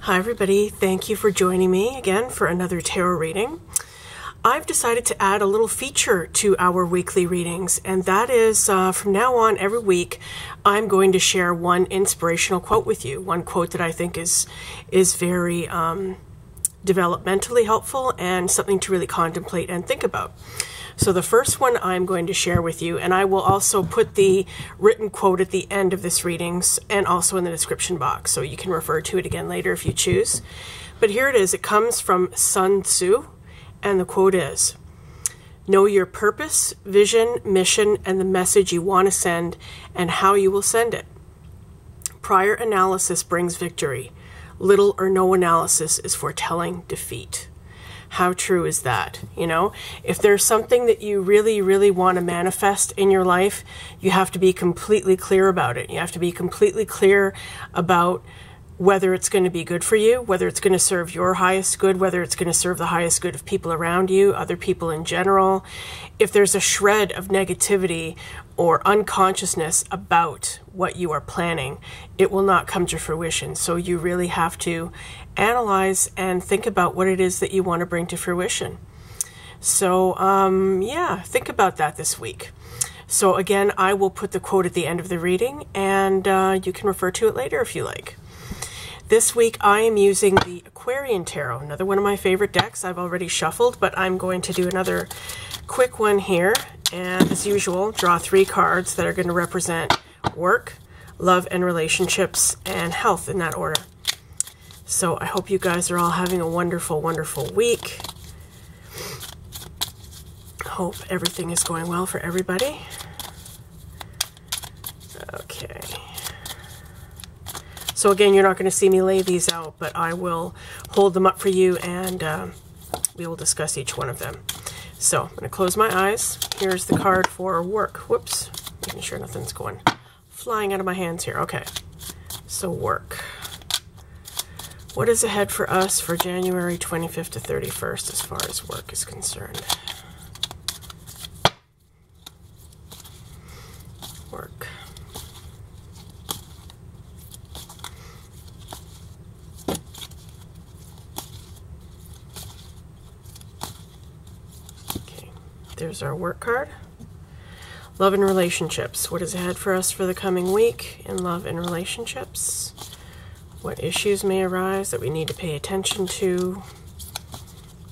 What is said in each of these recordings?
Hi everybody, thank you for joining me again for another tarot reading. I've decided to add a little feature to our weekly readings, and that is from now on every week I'm going to share one inspirational quote with you, one quote that I think is very developmentally helpful and something to really contemplate and think about. So the first one I'm going to share with you, and I will also put the written quote at the end of this readings and also in the description box, so you can refer to it again later if you choose. But here it is. It comes from Sun-TZU, and the quote is, "Know your purpose, vision, mission, and the message you want to send and how you will send it. Prior analysis brings victory. Little or no analysis is foretelling defeat." How true is that? You know, if there's something that you really, really want to manifest in your life, you have to be completely clear about it. You have to be completely clear about whether it's going to be good for you, whether it's going to serve your highest good, whether it's going to serve the highest good of people around you, other people in general. If there's a shred of negativity or unconsciousness about what you are planning, it will not come to fruition. So you really have to analyze and think about what it is that you want to bring to fruition. So yeah, think about that this week. So again, I will put the quote at the end of the reading, and you can refer to it later if you like. This week I am using the Aquarian Tarot, another one of my favorite decks. I've already shuffled, but I'm going to do another quick one here. And as usual, draw 3 cards that are going to represent work, love and relationships, and health in that order. So I hope you guys are all having a wonderful, wonderful week. Hope everything is going well for everybody. Okay. So again, you're not going to see me lay these out, but I will hold them up for you, and we will discuss each one of them. So I'm going to close my eyes. Here's the card for work. Whoops. Making sure nothing's going flying out of my hands here. Okay. So work. What is ahead for us for January 25th to 31st as far as work is concerned? Work. There's our work card. Love and relationships. What is ahead for us for the coming week in love and relationships? What issues may arise that we need to pay attention to?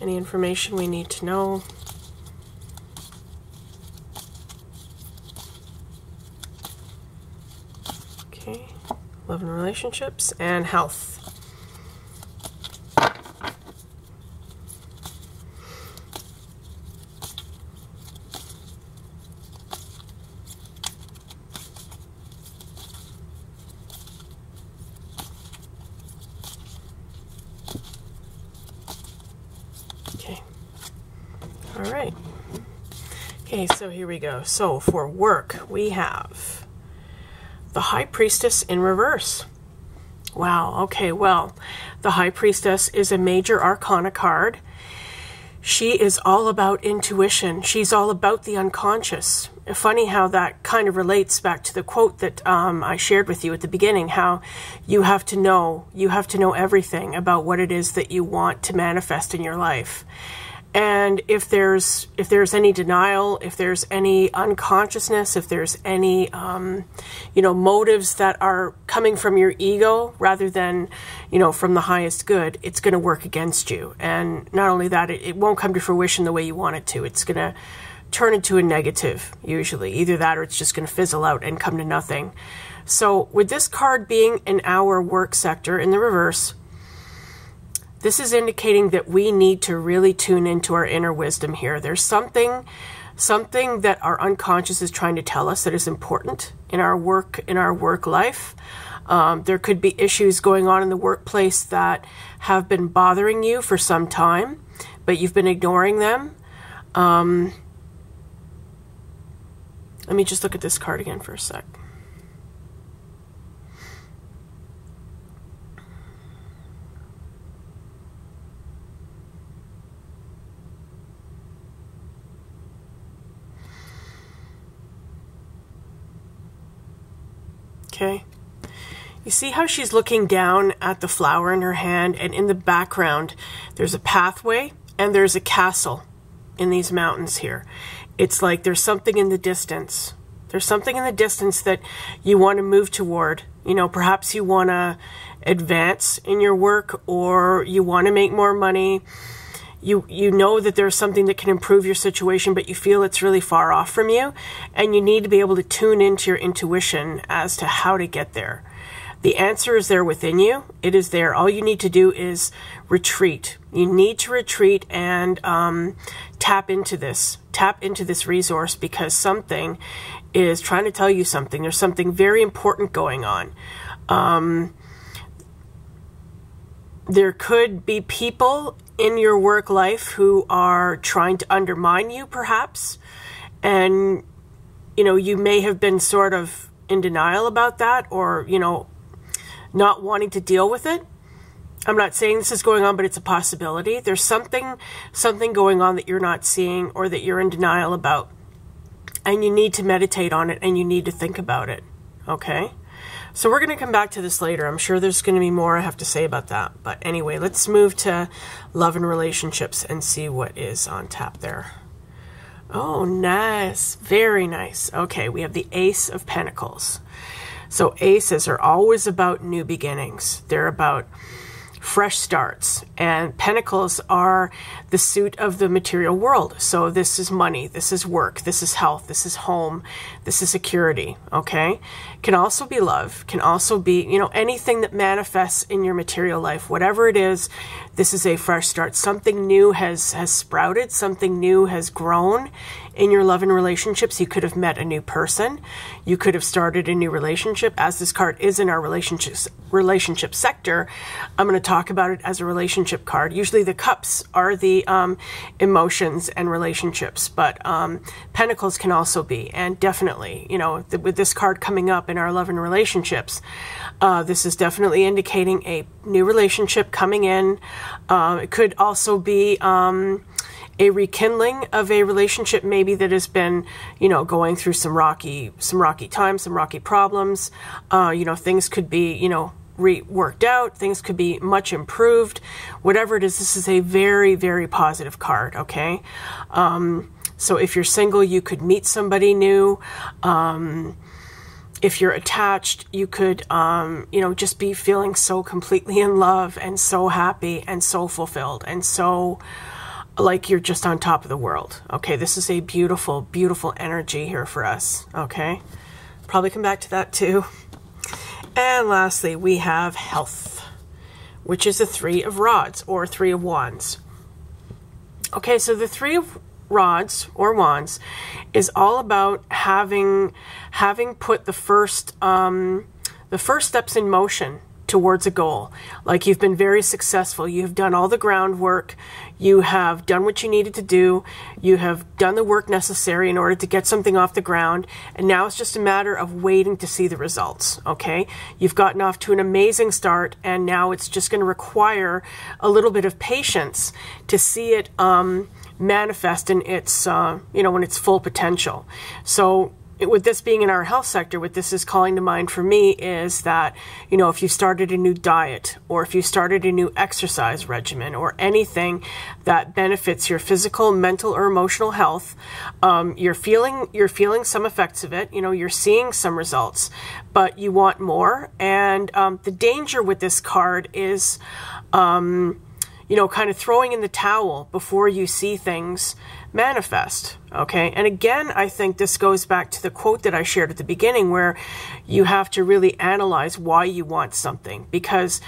Any information we need to know? Okay. Love and relationships and health. All right. Okay, so here we go. So for work, we have the High Priestess in reverse. Wow, okay, well, the High Priestess is a major arcana card. She is all about intuition. She's all about the unconscious. Funny how that kind of relates back to the quote that I shared with you at the beginning, how you have to know everything about what it is that you want to manifest in your life. And if there's any denial, if there's any unconsciousness, if there's any motives that are coming from your ego rather than from the highest good, it's going to work against you. And not only that, it won't come to fruition the way you want it to. It's going to turn into a negative usually. Either that or it's just going to fizzle out and come to nothing. So with this card being in our work sector in the reverse, this is indicating that we need to really tune into our inner wisdom here. There's something that our unconscious is trying to tell us that is important in our work life. There could be issues going on in the workplace that have been bothering you for some time, but you've been ignoring them. Let me just look at this card again for a sec. Okay. You see how she's looking down at the flower in her hand, and in the background there's a pathway and there's a castle in these mountains here. It's like there's something in the distance. There's something in the distance that you want to move toward. You know, perhaps you want to advance in your work, or you want to make more money. You know that there's something that can improve your situation, but you feel it's really far off from you, and you need to be able to tune into your intuition as to how to get there. The answer is there within you. It is there. All you need to do is retreat. You need to retreat and tap into this. Tap into this resource, because something is trying to tell you something. There's something very important going on. There could be people in your work life who are trying to undermine you, perhaps. And, you know, you may have been sort of in denial about that, or, you know, not wanting to deal with it. I'm not saying this is going on, but it's a possibility. There's something going on that you're not seeing, or that you're in denial about. And you need to meditate on it, and you need to think about it. Okay? So we're going to come back to this later. I'm sure there's going to be more I have to say about that. But anyway, let's move to love and relationships and see what is on tap there. Oh, nice. Very nice. Okay, we have the Ace of Pentacles. So aces are always about new beginnings. They're about fresh starts. And pentacles are the suit of the material world. So this is money, this is work, this is health, this is home, this is security, okay? Can also be love, can also be, you know, anything that manifests in your material life, whatever it is, this is a fresh start. Something new has sprouted, something new has grown in your love and relationships. You could have met a new person. You could have started a new relationship. As this card is in our relationship sector, I'm going to talk about it as a relationship card. Usually the cups are the emotions and relationships, but pentacles can also be. And definitely, you know, with this card coming up in our love and relationships, this is definitely indicating a new relationship coming in. It could also be a rekindling of a relationship maybe that has been, you know, going through some rocky times, some rocky problems. You know, things could be, you know, worked out. Things could be much improved. Whatever it is, this is a very, very positive card, okay? So if you're single, you could meet somebody new. If you're attached, you could, you know, just be feeling so completely in love and so happy and so fulfilled and so like you're just on top of the world. Okay, this is a beautiful, beautiful energy here for us. Okay, probably come back to that too. And lastly, we have health, which is the Three of Rods or Three of Wands. Okay, so the Three of Rods or Wands is all about having put the first steps in motion towards a goal. Like you've been very successful. You have done all the groundwork. You have done what you needed to do. You have done the work necessary in order to get something off the ground. And now it's just a matter of waiting to see the results. Okay. You've gotten off to an amazing start, and now it's just going to require a little bit of patience to see it manifest in its, you know, when its full potential. So with this being in our health sector, what this is calling to mind for me is that, you know, if you started a new diet, or if you started a new exercise regimen, or anything that benefits your physical, mental, or emotional health, you're feeling some effects of it. You know, you're seeing some results, but you want more. And the danger with this card is, you know, kind of throwing in the towel before you see things manifest. Okay. And again, I think this goes back to the quote that I shared at the beginning, where you have to really analyze why you want something. Because,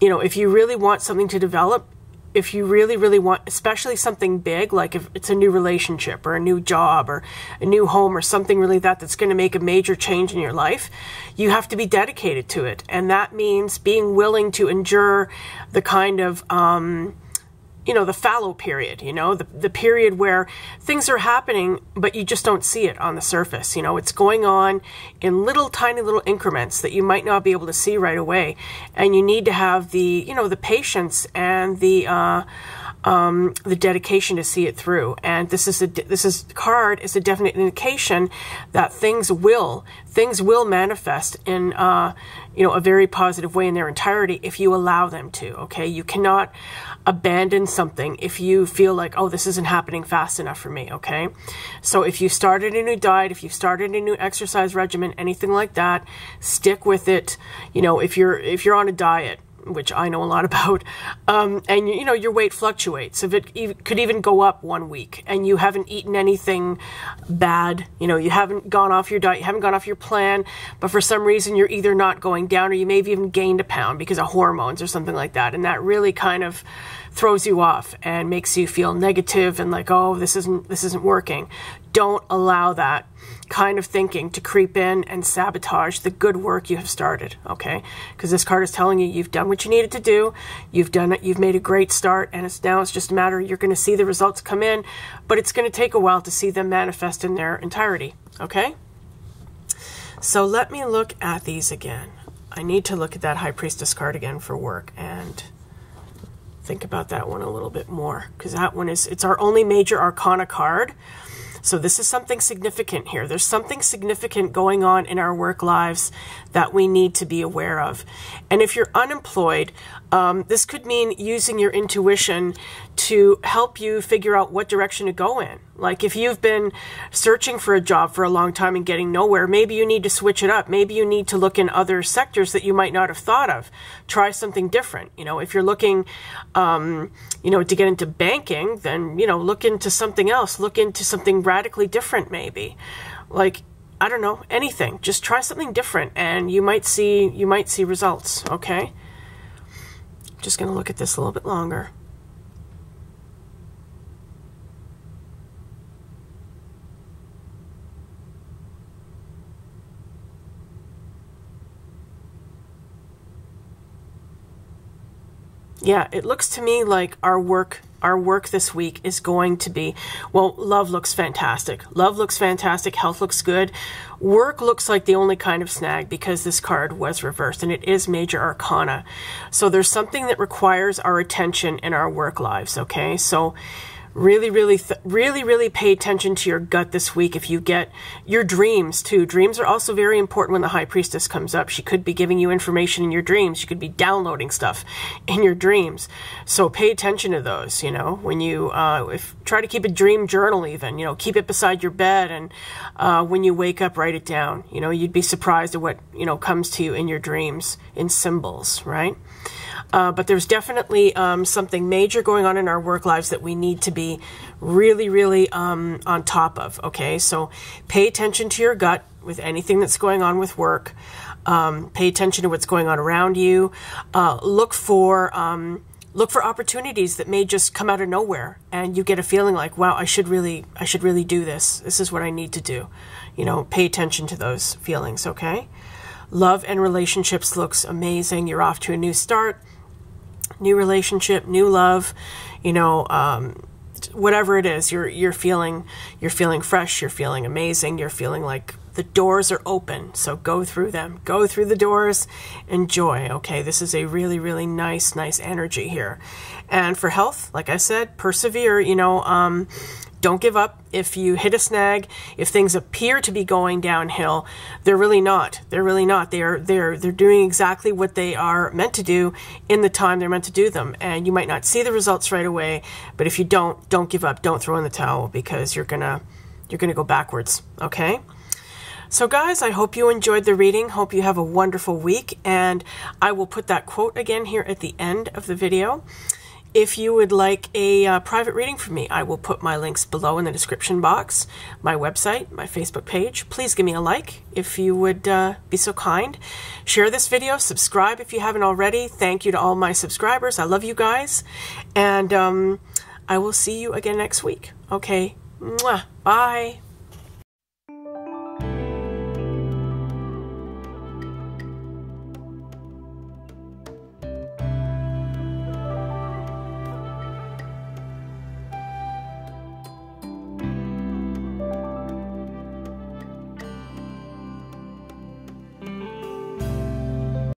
you know, if you really want something to develop, if you really, really want, especially something big, like if it's a new relationship or a new job or a new home or something really that's going to make a major change in your life, you have to be dedicated to it. And that means being willing to endure the kind of, you know, the fallow period, you know, the period where things are happening, but you just don't see it on the surface. You know, it's going on in little tiny little increments that you might not be able to see right away. And you need to have the, you know, the patience and the the dedication to see it through. And this card is a definite indication that things will manifest in you know, a very positive way in their entirety if you allow them to. Okay, you cannot abandon something if you feel like, oh, this isn't happening fast enough for me. Okay, so if you started a new diet, if you started a new exercise regimen, anything like that, stick with it. You know, if you're on a diet, which I know a lot about, and you know, your weight fluctuates. If it could even go up 1 week and you haven't eaten anything bad, you know, you haven't gone off your diet, you haven't gone off your plan, but for some reason you're either not going down or you may have even gained a pound because of hormones or something like that. And that really kind of throws you off and makes you feel negative and like, oh, this isn't working. Don't allow that kind of thinking to creep in and sabotage the good work you have started, okay? Because this card is telling you you've done what you needed to do, you've done it, you've made a great start, and now it's just a matter, you're going to see the results come in, but it's going to take a while to see them manifest in their entirety, okay? So let me look at these again. I need to look at that High Priestess card again for work and think about that one a little bit more, because that one it's our only major arcana card. So this is something significant here. There's something significant going on in our work lives that we need to be aware of. And if you're unemployed, this could mean using your intuition to help you figure out what direction to go in. Like if you've been searching for a job for a long time and getting nowhere, maybe you need to switch it up. Maybe you need to look in other sectors that you might not have thought of. Try something different. You know, if you're looking, you know, to get into banking, then, you know, look into something else. Look into something radically different, maybe. Like, I don't know, anything. Just try something different and you might see results, okay? Just going to look at this a little bit longer. Yeah, it looks to me like our work this week is going to be, well, love looks fantastic. Love looks fantastic. Health looks good. Work looks like the only kind of snag because this card was reversed and it is major arcana. So there's something that requires our attention in our work lives, okay? So really pay attention to your gut this week. If you get your dreams too. Dreams are also very important when the High Priestess comes up. She could be giving you information in your dreams. She could be downloading stuff in your dreams. So pay attention to those, you know, when you, try to keep a dream journal even, you know, keep it beside your bed and when you wake up, write it down. You know, you'd be surprised at what, you know, comes to you in your dreams in symbols, right? But there's definitely something major going on in our work lives that we need to be really on top of, okay? So pay attention to your gut with anything that's going on with work. Pay attention to what's going on around you. Look for opportunities that may just come out of nowhere and you get a feeling like, wow, I should really do this. This is what I need to do. You know, pay attention to those feelings, okay? Love and relationships looks amazing. You're off to a new start. New relationship, new love, you know, whatever it is, you're feeling fresh, you're feeling amazing, you're feeling like the doors are open. So go through them, go through the doors, enjoy. Okay, this is a really nice energy here. And for health, like I said, persevere. You know, don't give up. If you hit a snag, if things appear to be going downhill, they're really not. They're really not. They're doing exactly what they are meant to do in the time they're meant to do them. And you might not see the results right away, but if you don't give up. Don't throw in the towel because you're gonna go backwards. Okay. So guys, I hope you enjoyed the reading. Hope you have a wonderful week. And I will put that quote again here at the end of the video. If you would like a private reading from me, I will put my links below in the description box, my website, my Facebook page. Please give me a like if you would be so kind. Share this video, subscribe if you haven't already. Thank you to all my subscribers. I love you guys. And I will see you again next week. Okay, mwah, bye.